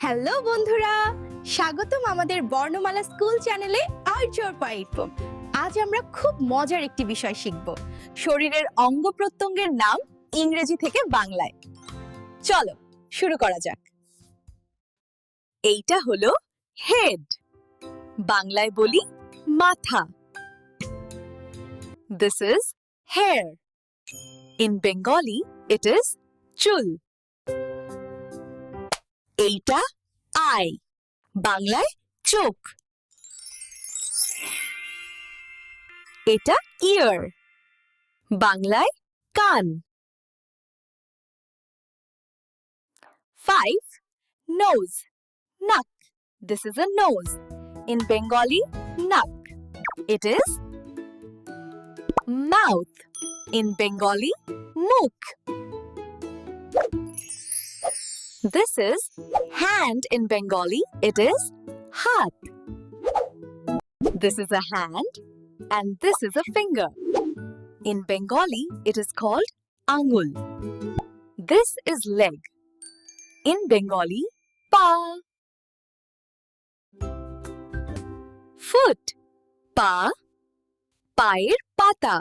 Hello বন্ধুরা, স্বাগতম আমাদের বর্ণমালা স্কুল চ্যানেলে আর্যর পাইপম। আজ আমরা খুব মজার একটি বিষয় শিখব, শরীরের অঙ্গ প্রত্যঙ্গের নাম ইংরেজি থেকে বাংলায়। চলো শুরু করা যাক। এইটা হলো হেড, বাংলায় বলি মাথা। This is hair. In Bengali it is চুল। এইটা আই, বাংলায় চোখ। এটা ইয়ার, বাংলায় কান। 5. Nose, নাক। This is a nose. In Bengali, নাক. It is mouth. In Bengali, মুখ। This is hand. In Bengali, it is হাত। This is a hand and this is a finger. In Bengali, it is called আঙুল. This is leg. In Bengali, পা। Foot, পা, পায়ের পাতা।